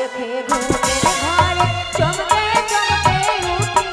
দেখে ঘুমের ঘরে চমকে চমকে উঠি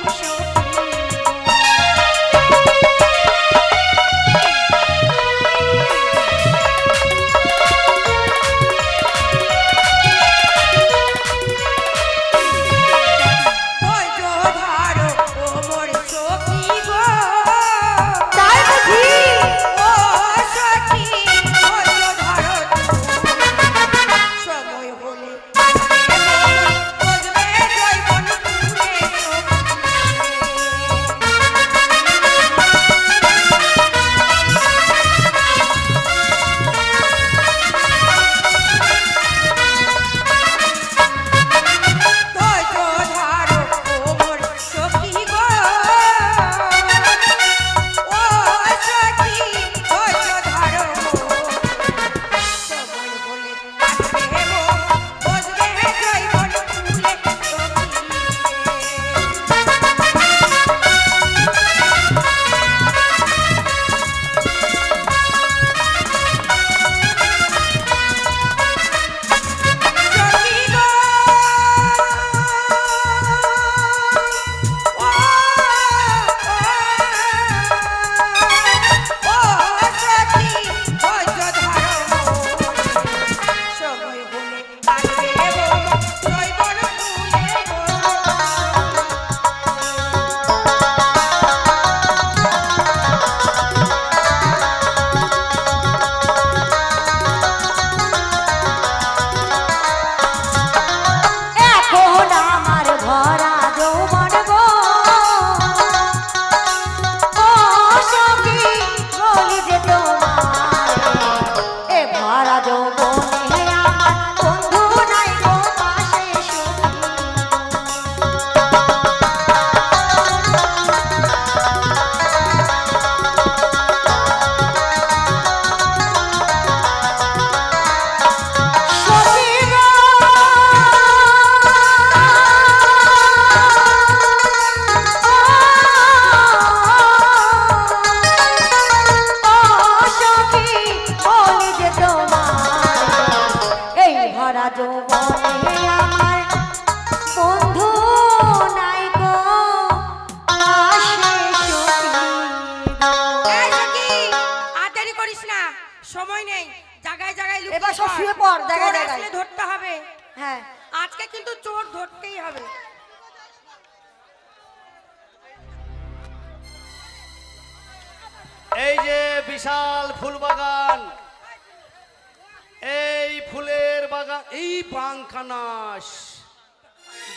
সখী সময় নেই, জায়গায় জায়গায় লুকিয়ে এবার সব শুয়ে পড়, জায়গায় চোর জায়গায় আসলে ধরতে হবে। হ্যাঁ আজকে কিন্তু চোর ধরতেই হবে। এই যে বিশাল ফুল বাগান, এই ফুলের বাগান, এই পাংখানাস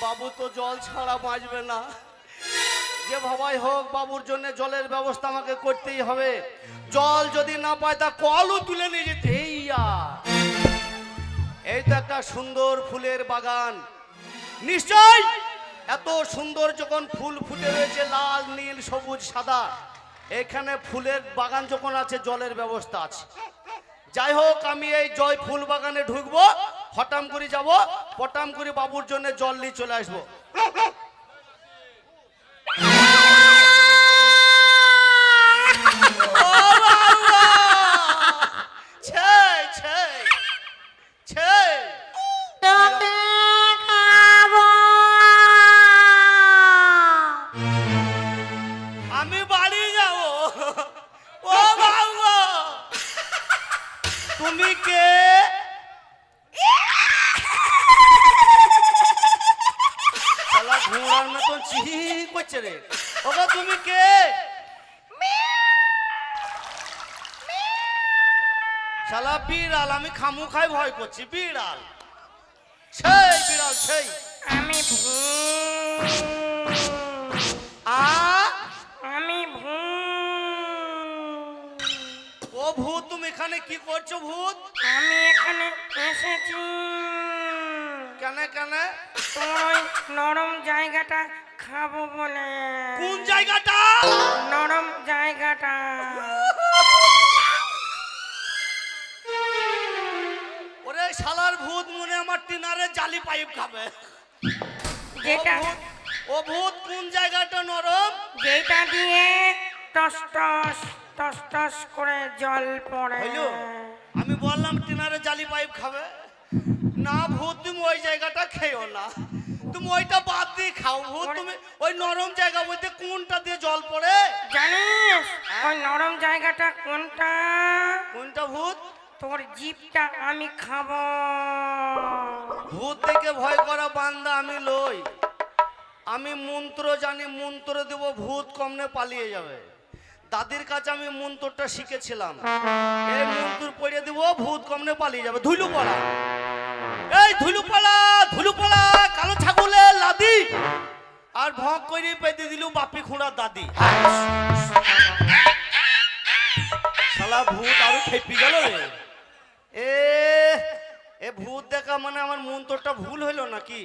বাবু তো জল ছাড়া বাঁচবে না। যে ভাবাই হোক বাবুর জন্য জলের ব্যবস্থা আমাকে করতেই হবে। জল যদি না পায় তা কলও তুলে নিয়ে যেতে। এই তো একটা সুন্দর ফুলের বাগান, নিশ্চয় এত সুন্দর যখন ফুল ফুটে রয়েছে লাল নীল সবুজ সাদা, এখানে ফুলের বাগান যখন আছে জলের ব্যবস্থা আছে। যাই হোক আমি এই জয় ফুল বাগানে ঢুকবো, হঠাম করে যাব, পটাম করে বাবুর জন্য জল নিয়ে চলে আসবো। আমি বাড়ি যাব। ও বাবা তুমি কে? শালা ঘোড়ার মতন চিহি করছে রে। ওগো তুমি কে? শালা বিড়াল, আমি খামু খাই ভয় করছি। বিড়াল সেই বিড়াল সেই আমি আমি ও ভূত, তুমি এখানে কি করছো ভূত? আমি এখানে এসেছি কেন কেন? তোর নরম জায়গাটা খাবো বলে। কোন জায়গাটা? নরম জায়গাটা। ওরে শালার ভূত, মনে আমার টিনারে জালি পাইপ খাবে। যেটা ও ভূত কোন জায়গাটা নরম? যেটা দিয়ে টস টস টস টস করে জল পড়ে। হইলো? আমি বললাম টিনারে জালি পাইপ খাবে। না ভূত, তুমি ওই জায়গাটা খেও না, তুমি ওইটা বাদ দিয়ে খাও। ভূত তুমি ওই নরম জায়গা বলতে কোনটা দিয়ে জল পড়ে জানিস ওই নরম জায়গাটা কোনটা? কোনটা ভূত? তোর জিভটা আমি খাবো। ভূত দেখে ভয় করা বান্দা আমি লই। আমি মন্ত্র জানি, মন্ত্র দেব, ভূত কমনে পালিয়ে যাবে। দাদির কাছে আমি মন্ত্রটা শিখেছিলাম, এই মন্ত্র পড়ে দিব, ভূত কমনে পালিয়ে যাবে। ধুলু পড়া, এই ধুলু পড়া, ধুলু পড়া, কালো ছাগলের লাদি, আর ভক করে পেতে দিলু বাপি খুঁড়ার দাদি। শালা ভূত আরো খেপি গেল রে। এ ভূত দেখা মানে আমার মন্ত্রটা ভুল হইলো নাকি?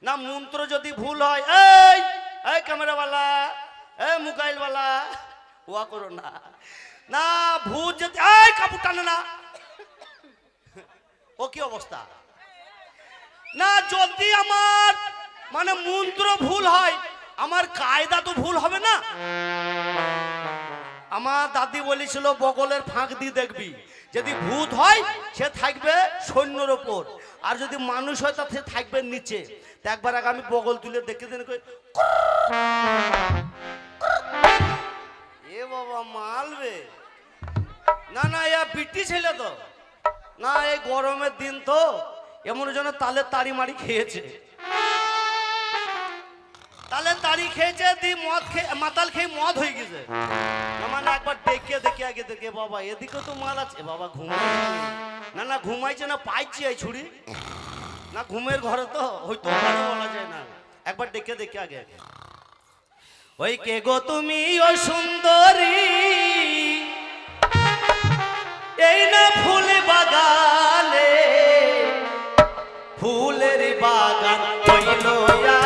না মন্ত্র যদি ভুল হয়, এই এই ক্যামেরাওয়ালা, এই মোবাইলওয়ালা, ওয়া করো না। না ভূত যদি, এই কাপড় টানে না, ও কি অবস্থা? না যদি আমার মানে মন্ত্র ভুল হয়, আমার কায়দা তো ভুল হবে না। আমার দাদি বলেছিল বগলের ফাঁক দিয়ে দেখবি, যদি ভূত হয় সে থাকবে সৈন্যর ওপর, আর যদি মানুষ হয় তা সে থাকবে নিচে। তো একবার আগে আমি বগল তুলে দেখে দিন, এ বাবা মালবে না। না এ বিটি ছেলে তো না, এই গরমের দিন তো এমন যেন তালের তাড়ি মারি খেয়েছে, তালের তাড়ি খেয়েছে, দিয়ে মদ খেয়ে মাতাল খেয়ে মদ হয়ে গেছে। মানে একবার দেখে দেখে আগে দেখে, বাবা এদিকে তো মাল আছে, বাবা ঘুমাইছে না, না ঘুমাইছে না পাইছি এই ছুরি, না ঘুমের ঘরে তো হয়তো বলা যায় না। একবার দেখে দেখে আগে, ওই কে গো তুমি ও সুন্দরী, এই না ফুল বাগানে, ফুলের বাগান হইল